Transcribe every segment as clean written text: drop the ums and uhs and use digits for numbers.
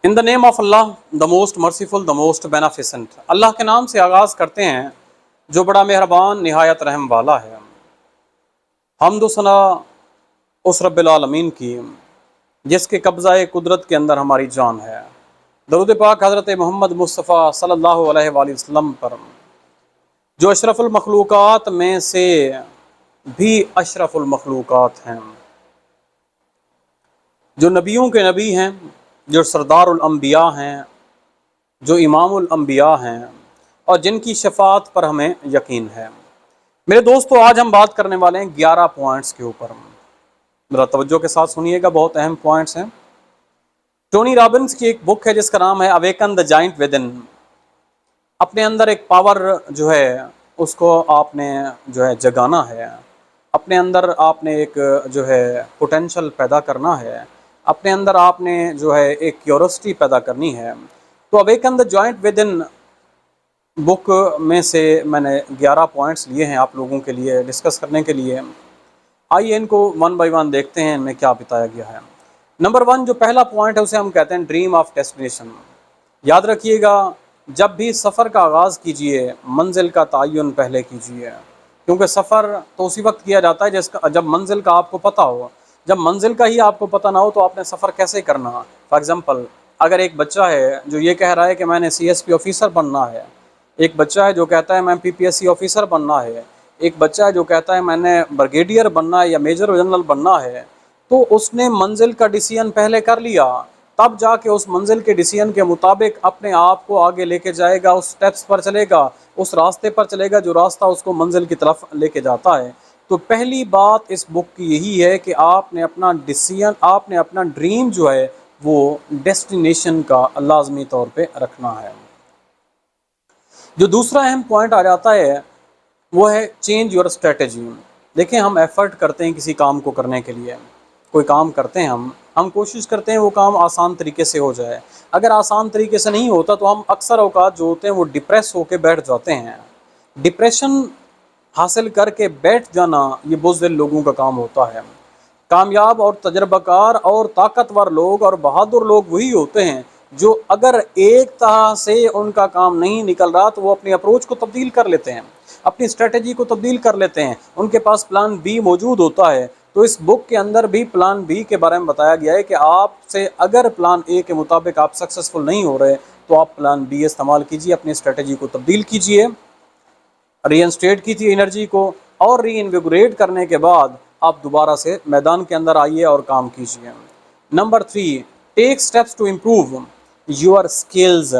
In the name of Allah the most merciful the most beneficent. Allah کے نام سے آغاز کرتے ہیں جو بڑا مہربان نہایت رحم والا ہے۔ حمد و ثنا اس رب العالمین کی جس کے قبضہ قدرت کے اندر ہماری جان ہے۔ درود پاک حضرت محمد مصطفیٰ صلی اللہ علیہ وآلہ وسلم پر جو اشرف المخلوقات میں سے بھی اشرف المخلوقات ہیں، جو نبیوں کے نبی ہیں، جو سردار الانبیاء ہیں، جو امام الانبیاء ہیں، اور جن کی شفاعت پر ہمیں یقین ہے۔ میرے دوستو، آج ہم بات کرنے والے ہیں 11 پوائنٹس کے اوپر۔ ذرا توجہ کے ساتھ سنیے گا، بہت اہم پوائنٹس ہیں۔ ٹونی رابنس کی ایک بک ہے جس کا نام ہے اویکن دا جائنٹ ودن۔ اپنے اندر ایک پاور جو ہے اس کو آپ نے جو ہے جگانا ہے، اپنے اندر آپ نے ایک جو ہے پوٹینشل پیدا کرنا ہے، اپنے اندر آپ نے جو ہے ایک کیوروسٹی پیدا کرنی ہے۔ تو اویکن دا جوائنٹ ودن بک میں سے میں نے 11 پوائنٹس لیے ہیں آپ لوگوں کے لیے ڈسکس کرنے کے لیے۔ آئیے ان کو ون بائی ون دیکھتے ہیں ان میں کیا بتایا گیا ہے۔ نمبر 1 جو پہلا پوائنٹ ہے اسے ہم کہتے ہیں ڈریم آف ڈیسٹینیشن۔ یاد رکھیے گا، جب بھی سفر کا آغاز کیجئے منزل کا تعین پہلے کیجئے، کیونکہ سفر تو اسی وقت کیا جاتا ہے جب منزل کا آپ کو پتہ ہو۔ جب منزل کا ہی آپ کو پتہ نہ ہو تو آپ نے سفر کیسے کرنا؟ فار ایگزامپل، اگر ایک بچہ ہے جو یہ کہہ رہا ہے کہ میں نے CSP آفیسر بننا ہے، ایک بچہ ہے جو کہتا ہے میں PPSC آفیسر بننا ہے، ایک بچہ ہے جو کہتا ہے میں نے بریگیڈیئر بننا ہے یا میجر جنرل بننا ہے، تو اس نے منزل کا ڈیسیژن پہلے کر لیا، تب جا کے اس منزل کے ڈیسیژن کے مطابق اپنے آپ کو آگے لے کے جائے گا، اس سٹیپس پر چلے گا، اس راستے پر چلے گا جو راستہ اس کو منزل کی طرف لے کے جاتا ہے۔ تو پہلی بات اس بک کی یہی ہے کہ آپ نے اپنا ڈیسیژن، آپ نے اپنا ڈریم جو ہے وہ ڈیسٹینیشن کا لازمی طور پہ رکھنا ہے۔ جو دوسرا اہم پوائنٹ آ جاتا ہے وہ ہے چینج یور اسٹریٹجی۔ دیکھیں، ہم ایفرٹ کرتے ہیں کسی کام کو کرنے کے لیے، کوئی کام کرتے ہیں ہم کوشش کرتے ہیں وہ کام آسان طریقے سے ہو جائے۔ اگر آسان طریقے سے نہیں ہوتا تو ہم اکثر اوقات جو ہوتے ہیں وہ ڈپریس ہو کے بیٹھ جاتے ہیں۔ ڈپریشن حاصل کر کے بیٹھ جانا یہ بزدل لوگوں کا کام ہوتا ہے۔ کامیاب اور تجربہ کار اور طاقتور لوگ اور بہادر لوگ وہی ہوتے ہیں جو اگر ایک طرح سے ان کا کام نہیں نکل رہا تو وہ اپنی اپروچ کو تبدیل کر لیتے ہیں، اپنی اسٹریٹجی کو تبدیل کر لیتے ہیں، ان کے پاس پلان بی موجود ہوتا ہے۔ تو اس بک کے اندر بھی پلان بی کے بارے میں بتایا گیا ہے کہ آپ سے اگر پلان اے کے مطابق آپ سکسیسفل نہیں ہو رہے تو آپ پلان بی استعمال کیجئے، اپنی اسٹریٹجی کو تبدیل کیجئے، ری انسٹیٹ کیجئے انرجی کو، اور ری انویگوریٹ کرنے کے بعد آپ دوبارہ سے میدان کے اندر آئیے اور کام کیجئے۔ Number 3 take steps to improve your skills.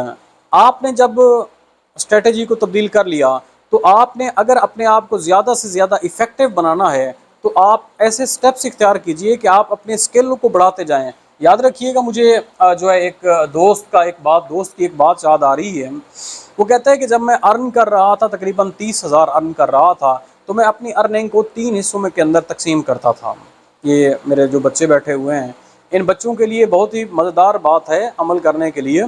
آپ نے جب اسٹریٹجی کو تبدیل کر لیا تو آپ نے اگر اپنے آپ کو زیادہ سے زیادہ ایفیکٹو بنانا ہے تو آپ ایسے سٹیپس اختیار کیجئے کہ آپ اپنے اسکل کو بڑھاتے جائیں۔ یاد رکھیے گا، مجھے جو ہے ایک دوست کی ایک بات یاد آ رہی ہے۔ وہ کہتا ہے کہ جب میں ارن کر رہا تھا، تقریباً 30,000 ارن کر رہا تھا، تو میں اپنی ارننگ کو 3 حصوں میں کے اندر تقسیم کرتا تھا۔ یہ میرے جو بچے بیٹھے ہوئے ہیں، ان بچوں کے لیے بہت ہی مزیدار بات ہے عمل کرنے کے لیے،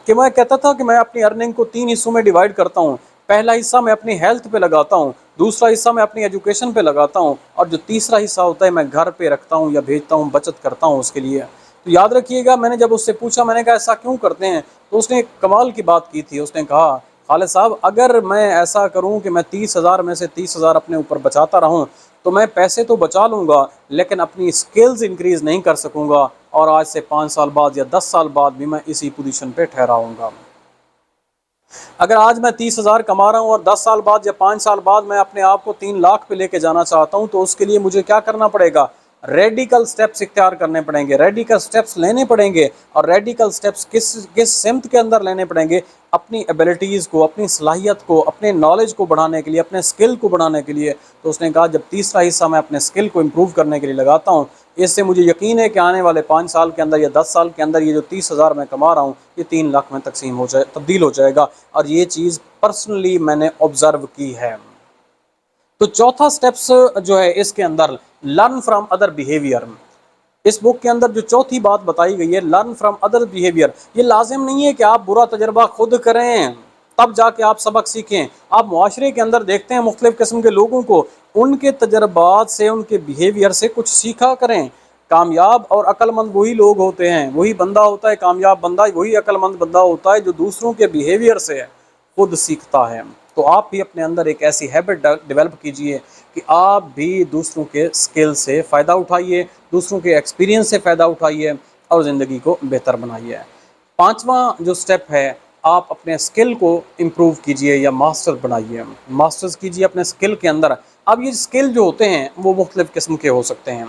کہ میں کہتا تھا کہ میں اپنی ارننگ کو 3 حصوں میں ڈیوائیڈ کرتا ہوں۔ پہلا حصہ میں اپنی ہیلتھ پہ لگاتا ہوں، دوسرا حصہ میں اپنی ایجوکیشن پہ لگاتا ہوں، اور جو تیسرا حصہ ہوتا ہے میں گھر پہ رکھتا ہوں یا بھیجتا ہوں، بچت کرتا ہوں اس کے لیے۔ تو یاد رکھیے گا، میں نے جب اس سے پوچھا، میں نے کہا ایسا کیوں کرتے ہیں، تو اس نے ایک کمال کی بات کی تھی۔ اس نے کہا، خالد صاحب، اگر میں ایسا کروں کہ میں 30,000 میں سے 30,000 اپنے اوپر بچاتا رہوں تو میں پیسے تو بچا لوں گا لیکن اپنی سکلز انکریز نہیں کر سکوں گا، اور آج سے 5 سال بعد یا 10 سال بعد بھی میں اسی پوزیشن پہ ٹھہرا ہوں گا۔ اگر آج میں 30,000 کما رہا ہوں اور 10 سال بعد یا 5 سال بعد میں اپنے آپ کو 3 لاکھ پہ لے کے جانا چاہتا ہوں تو اس کے لیے مجھے کیا کرنا پڑے گا؟ ریڈیکل سٹیپس اختیار کرنے پڑیں گے، ریڈیکل سٹیپس لینے پڑیں گے۔ اور ریڈیکل سٹیپس کس سمت کے اندر لینے پڑیں گے؟ اپنی ایبلٹیز کو، اپنی صلاحیت کو، اپنے نالج کو بڑھانے کے لیے، اپنے سکل کو بڑھانے کے لیے۔ تو اس نے کہا جب تیسرا حصہ میں اپنے سکل کو امپروو کرنے کے لیے لگاتا ہوں، اس سے مجھے یقین ہے کہ آنے والے 5 سال کے اندر یا 10 سال کے اندر یہ جو 30,000 میں کما رہا ہوں یہ 3 لاکھ میں تبدیل ہو جائے گا، اور یہ چیز پرسنلی میں نے آبزرو کی ہے۔ تو چوتھا سٹیپس جو ہے اس کے اندر لرن فرام ادر بیہیویئر۔ اس بک کے اندر جو چوتھی بات بتائی گئی ہے لرن فرام ادر بیہیویئر، یہ لازم نہیں ہے کہ آپ برا تجربہ خود کریں تب جا کے آپ سبق سیکھیں۔ آپ معاشرے کے اندر دیکھتے ہیں مختلف قسم کے لوگوں کو، ان کے تجربات سے، ان کے بیہیویئر سے کچھ سیکھا کریں۔ کامیاب اور عقل مند وہی لوگ ہوتے ہیں، وہی بندہ ہوتا ہے کامیاب بندہ، وہی عقل مند بندہ ہوتا ہے جو دوسروں کے بیہیویئر سے خود سیکھتا ہے۔ تو آپ بھی اپنے اندر ایک ایسی ہیبٹ ڈیولپ کیجئے کہ آپ بھی دوسروں کے سکل سے فائدہ اٹھائیے، دوسروں کے ایکسپیرینس سے فائدہ اٹھائیے اور زندگی کو بہتر بنائیے۔ پانچواں جو سٹیپ ہے، آپ اپنے سکل کو امپروو کیجئے یا ماسٹر بنائیے، ماسٹرز کیجئے اپنے سکل کے اندر۔ اب یہ سکل جو ہوتے ہیں وہ مختلف قسم کے ہو سکتے ہیں۔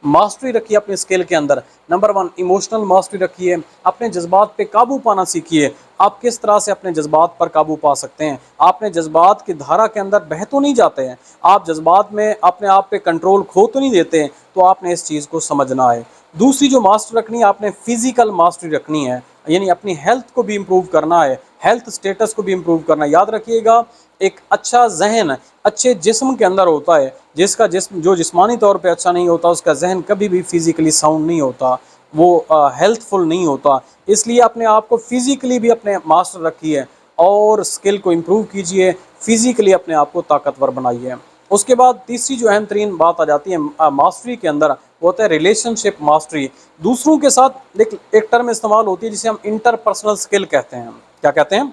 ماسٹری رکھیے اپنے سکل کے اندر۔ نمبر 1 ایموشنل ماسٹری رکھیے، اپنے جذبات پہ قابو پانا سیکھیے۔ آپ کس طرح سے اپنے جذبات پر قابو پا سکتے ہیں؟ آپ نے جذبات کی دھارا کے اندر بہہ تو نہیں جاتے ہیں، آپ جذبات میں اپنے آپ پہ کنٹرول کھو تو نہیں دیتے ہیں، تو آپ نے اس چیز کو سمجھنا ہے۔ دوسری جو ماسٹر رکھنی ہے، آپ نے فزیکل ماسٹری رکھنی ہے، یعنی اپنی ہیلتھ کو بھی امپروو کرنا ہے، ہیلتھ سٹیٹس کو بھی امپروو کرنا ہے۔ یاد رکھیے گا، ایک اچھا ذہن اچھے جسم کے اندر ہوتا ہے، جس کا جسم جو جسمانی طور پہ اچھا نہیں ہوتا، اس کا ذہن کبھی بھی فزیکلی ساؤنڈ نہیں ہوتا، وہ ہیلتھ فل نہیں ہوتا۔ اس لیے اپنے آپ کو فزیکلی بھی اپنے ماسٹر رکھیے اور سکل کو امپروو کیجئے، فزیکلی اپنے آپ کو طاقتور بنائیے۔ اس کے بعد تیسری جو اہم ترین بات آ جاتی ہے ماسٹری کے اندر، وہ ہوتا ہے ریلیشن شپ ماسٹری۔ دوسروں کے ساتھ ایک ٹرم استعمال ہوتی ہے جسے ہم انٹر پرسنل سکل کہتے ہیں۔ کیا کہتے ہیں؟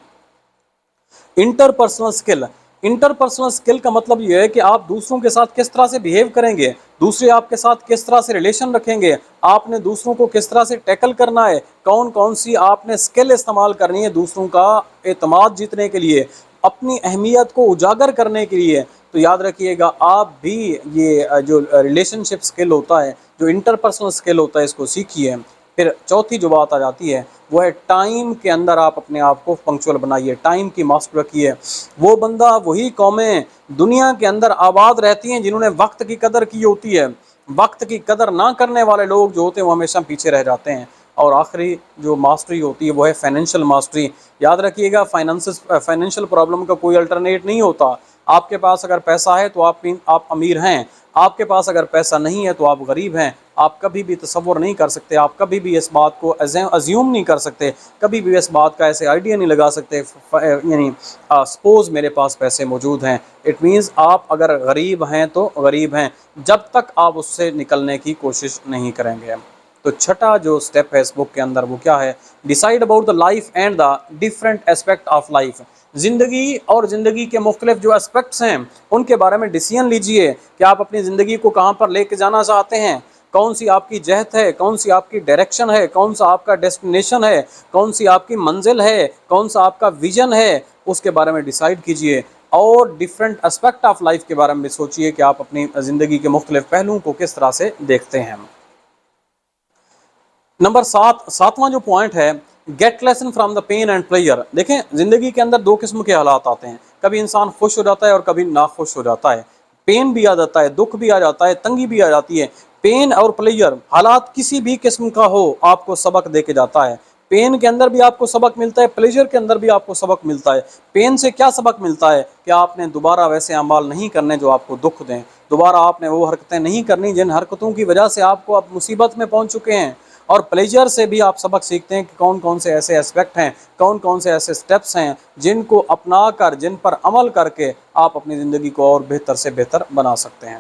انٹر پرسنل سکل۔ انٹر پرسنل سکل کا مطلب یہ ہے کہ آپ دوسروں کے ساتھ کس طرح سے بیہیو کریں گے، دوسرے آپ کے ساتھ کس طرح سے ریلیشن رکھیں گے، آپ نے دوسروں کو کس طرح سے ٹیکل کرنا ہے، کون کون سی آپ نے سکل استعمال کرنی ہے دوسروں کا اعتماد جیتنے کے لیے، اپنی اہمیت کو اجاگر کرنے کے لیے۔ تو یاد رکھیے گا، آپ بھی یہ جو ریلیشن شپ سکل ہوتا ہے، جو انٹر پرسنل سکل ہوتا ہے، اس کو سیکھیے۔ پھر چوتھی جو بات آ جاتی ہے وہ ہے ٹائم کے اندر آپ اپنے آپ کو پنکچول بنائیے، ٹائم کی ماسٹر رکھیے۔ وہ بندہ، وہی قومیں دنیا کے اندر آباد رہتی ہیں جنہوں نے وقت کی قدر کی ہوتی ہے۔ وقت کی قدر نہ کرنے والے لوگ جو ہوتے ہیں وہ ہمیشہ پیچھے رہ جاتے ہیں۔ اور آخری جو ماسٹری ہوتی ہے وہ ہے فائنینشیل ماسٹری۔ یاد رکھیے گا، فائنینشیل پرابلم کا کوئی الٹرنیٹ نہیں ہوتا۔ آپ کے پاس اگر پیسہ ہے تو آپ امیر ہیں، آپ کے پاس اگر پیسہ نہیں ہے تو آپ غریب ہیں۔ آپ کبھی بھی تصور نہیں کر سکتے، آپ کبھی بھی اس بات کو ازیوم نہیں کر سکتے، کبھی بھی اس بات کا ایسے آئیڈیا نہیں لگا سکتے یعنی سپوز میرے پاس پیسے موجود ہیں، اٹ مینز آپ اگر غریب ہیں تو غریب ہیں جب تک آپ اس سے نکلنے کی کوشش نہیں کریں گے۔ تو چھٹا جو سٹیپ ہے اس بک کے اندر وہ کیا ہے؟ Decide about the life and the different aspect of life. زندگی اور زندگی کے مختلف جو اسپیکٹس ہیں ان کے بارے میں ڈیسیژن لیجئے کہ آپ اپنی زندگی کو کہاں پر لے کے جانا چاہتے ہیں، کون سی آپ کی جہت ہے، کون سی آپ کی ڈائریکشن ہے، کون سا آپ کا ڈیسٹینیشن ہے، کون سی آپ کی منزل ہے، کون سا آپ کا ویژن ہے، اس کے بارے میں ڈیسائیڈ کیجئے۔ اور ڈفرینٹ اسپیکٹ آف لائف کے بارے میں سوچئے کہ آپ اپنی زندگی کے مختلف پہلوؤں کو کس طرح سے دیکھتے ہیں۔ نمبر 7واں جو پوائنٹ ہے، get lesson from the pain and player. دیکھیں، زندگی کے اندر دو قسم کے حالات آتے ہیں، کبھی انسان خوش ہو جاتا ہے اور کبھی ناخوش ہو جاتا ہے، پین بھی آ جاتا ہے، دکھ بھی آ جاتا ہے، تنگی بھی آ جاتی ہے۔ پین اور پلیئر حالات کسی بھی قسم کا ہو، آپ کو سبق دے کے جاتا ہے۔ پین کے اندر بھی آپ کو سبق ملتا ہے، پلیجر کے اندر بھی آپ کو سبق ملتا ہے۔ پین سے کیا سبق ملتا ہے کہ آپ نے دوبارہ ویسے اعمال نہیں کرنے جو آپ کو دکھ دیں، دوبارہ آپ نے وہ حرکتیں نہیں کرنی جن حرکتوں کی وجہ سے آپ کو اب مصیبت میں پہنچ چکے ہیں۔ اور پلیجر سے بھی آپ سبق سیکھتے ہیں کہ کون کون سے ایسے اسپیکٹ ہیں، کون کون سے ایسے سٹیپس ہیں جن کو اپنا کر، جن پر عمل کر کے آپ اپنی زندگی کو اور بہتر سے بہتر بنا سکتے ہیں۔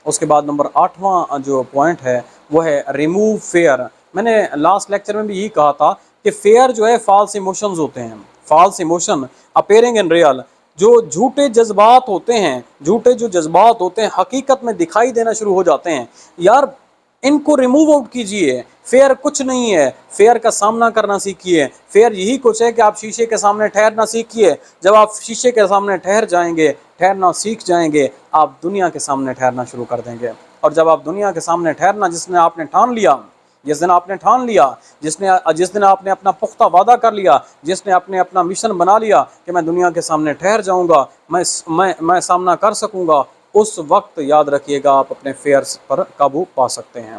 اس کے بعد نمبر 8واں جو پوائنٹ ہے وہ ہے ریموو فیئر۔ میں نے لاسٹ لیکچر میں بھی یہی کہا تھا کہ فیئر جو ہے فالس ایموشنز ہوتے ہیں، false emotion appearing in real. جو جھوٹے جذبات ہوتے ہیں، جھوٹے جو جذبات ہوتے ہیں حقیقت میں دکھائی دینا شروع ہو جاتے ہیں۔ یار ان کو ریموو آؤٹ کیجئے۔ فیئر کچھ نہیں ہے، فیئر کا سامنا کرنا سیکھیے۔ فیئر یہی کچھ ہے کہ آپ شیشے کے سامنے ٹھہرنا سیکھیے۔ جب آپ شیشے کے سامنے ٹھہر جائیں گے، ٹھہرنا سیکھ جائیں گے، آپ دنیا کے سامنے ٹھہرنا شروع کر دیں گے۔ اور جب آپ دنیا کے سامنے ٹھہرنا، جس نے آپ نے ٹھان لیا، جس دن آپ نے ٹھان لیا، جس دن آپ نے اپنا پختہ وعدہ کر لیا، جس نے اپنا مشن بنا لیا کہ میں دنیا کے سامنے ٹھہر جاؤں گا، میں سامنا کر سکوں گا، اس وقت یاد رکھیے گا آپ اپنے فیئرز پر قابو پا سکتے ہیں۔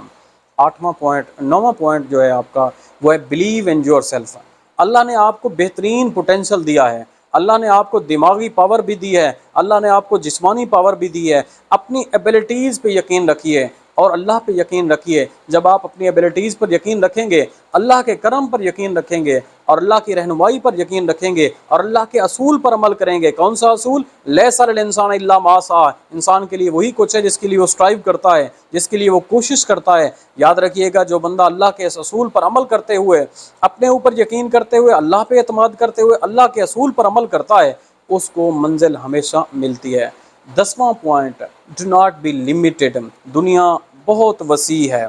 9واں پوائنٹ جو ہے آپ کا وہ ہے بلیو ان یور سیلف۔ اللہ نے آپ کو بہترین پوٹینشل دیا ہے، اللہ نے آپ کو دماغی پاور بھی دی ہے، اللہ نے آپ کو جسمانی پاور بھی دی ہے۔ اپنی ایبلٹیز پہ یقین رکھیے، اور اللہ پہ یقین رکھیے۔ جب آپ اپنی ایبلٹیز پر یقین رکھیں گے، اللہ کے کرم پر یقین رکھیں گے اور اللہ کی رہنمائی پر یقین رکھیں گے اور اللہ کے اصول پر عمل کریں گے۔ کون سا اصول؟ لیس علی الانسان الا ما سعی، انسان کے لیے وہی کچھ ہے جس کے لیے وہ سٹرائیو کرتا ہے، جس کے لیے وہ کوشش کرتا ہے۔ یاد رکھیے گا، جو بندہ اللہ کے اس اصول پر عمل کرتے ہوئے، اپنے اوپر یقین کرتے ہوئے، اللہ پہ اعتماد کرتے ہوئے اللہ کے اصول پر عمل کرتا ہے، اس کو منزل ہمیشہ ملتی ہے۔ 10واں point, do not be limited. دنیا بہت وسیع ہے،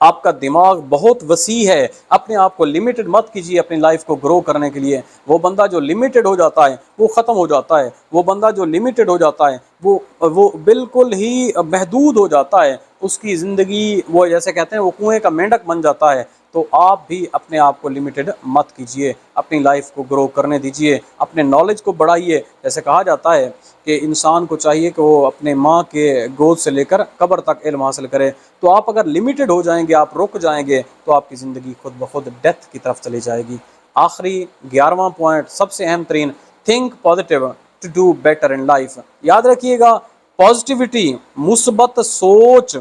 آپ کا دماغ بہت وسیع ہے، اپنے آپ کو لمیٹڈ مت کیجیے اپنی لائف کو گرو کرنے کے لیے۔ وہ بندہ جو لمیٹڈ ہو جاتا ہے وہ ختم ہو جاتا ہے، وہ بندہ جو لمیٹڈ ہو جاتا ہے وہ بالکل ہی محدود ہو جاتا ہے، اس کی زندگی وہ جیسے کہتے ہیں وہ کنویں کا مینڈک بن جاتا ہے۔ تو آپ بھی اپنے آپ کو لمیٹڈ مت کیجیے، اپنی لائف کو گرو کرنے دیجیے، اپنے نالج کو بڑھائیے۔ جیسے کہا جاتا ہے کہ انسان کو چاہیے کہ وہ اپنے ماں کے گود سے لے کر قبر تک علم حاصل کرے۔ تو آپ اگر لمیٹڈ ہو جائیں گے، آپ رک جائیں گے، تو آپ کی زندگی خود بخود ڈیتھ کی طرف چلی جائے گی۔ آخری 11واں پوائنٹ، سب سے اہم ترین، think positive to do better in life. یاد رکھیے گا، پازیٹیوٹی، مثبت سوچ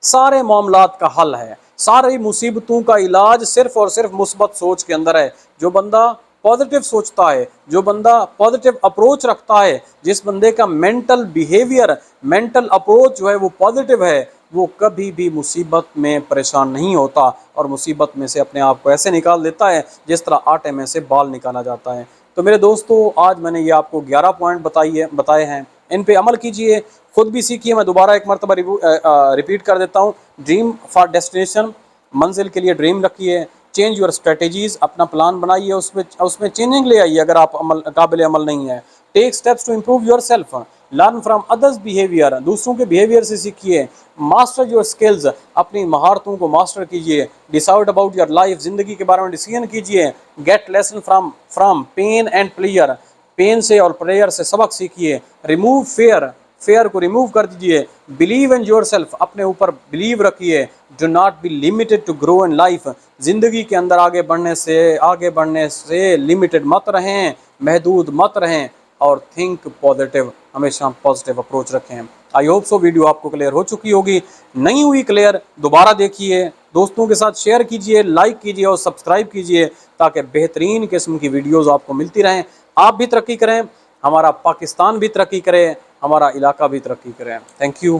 سارے معاملات کا حل ہے، ساری مصیبتوں کا علاج صرف اور صرف مثبت سوچ کے اندر ہے۔ جو بندہ پازیٹیو سوچتا ہے، جو بندہ پازیٹیو اپروچ رکھتا ہے، جس بندے کا مینٹل بیہیویئر، مینٹل اپروچ جو ہے وہ پازیٹیو ہے، وہ کبھی بھی مصیبت میں پریشان نہیں ہوتا اور مصیبت میں سے اپنے آپ کو ایسے نکال دیتا ہے جس طرح آٹے میں سے بال نکالا جاتا ہے۔ تو میرے دوستو، آج میں نے یہ آپ کو 11 پوائنٹ بتائے ہیں، ان پہ عمل کیجئے، خود بھی سیکھیے۔ میں دوبارہ ایک مرتبہ ریپیٹ کر دیتا ہوں، ڈریم فار ڈیسٹینیشن، منزل کے لیے ڈریم رکھیے، چینج یور اسٹریٹجیز، اپنا پلان بنائیے، اس میں چینجنگ لے آئیے اگر آپ قابل عمل نہیں ہے۔ Take steps to improve yourself, learn from others behaviour, دوسروں کے بیہیویئر سے سیکھیے۔ ماسٹر یور اسکلز، اپنی مہارتوں کو ماسٹر کیجیے۔ ڈیسائیڈ اباؤٹ یور لائف، زندگی کے بارے میں ڈیسیژن کیجیے۔ Get lesson from pain and player, pain سے اور پلیئر سے سبق سیکھیے۔ ریموو فیئر کو ریموو کر دیجیے۔ بلیو ان یور سیلف، اپنے اوپر بلیو رکھیے۔ Do not be limited to grow in life, زندگی کے اندر آگے بڑھنے سے لمیٹڈ مت رہیں، محدود مت رہیں، اور تھنک پازیٹیو، ہمیشہ پازیٹیو اپروچ رکھیں۔ آئی ہوپ سو ویڈیو آپ کو کلیئر ہو چکی ہوگی، نہیں ہوئی کلیئر دوبارہ دیکھیے، دوستوں کے ساتھ شیئر کیجیے، لائک کیجیے اور سبسکرائب کیجیے تاکہ بہترین قسم کی ویڈیوز آپ کو ملتی رہیں۔ آپ بھی ترقی کریں، ہمارا پاکستان بھی ترقی کرے، ہمارا علاقہ بھی ترقی کرے۔ Thank you.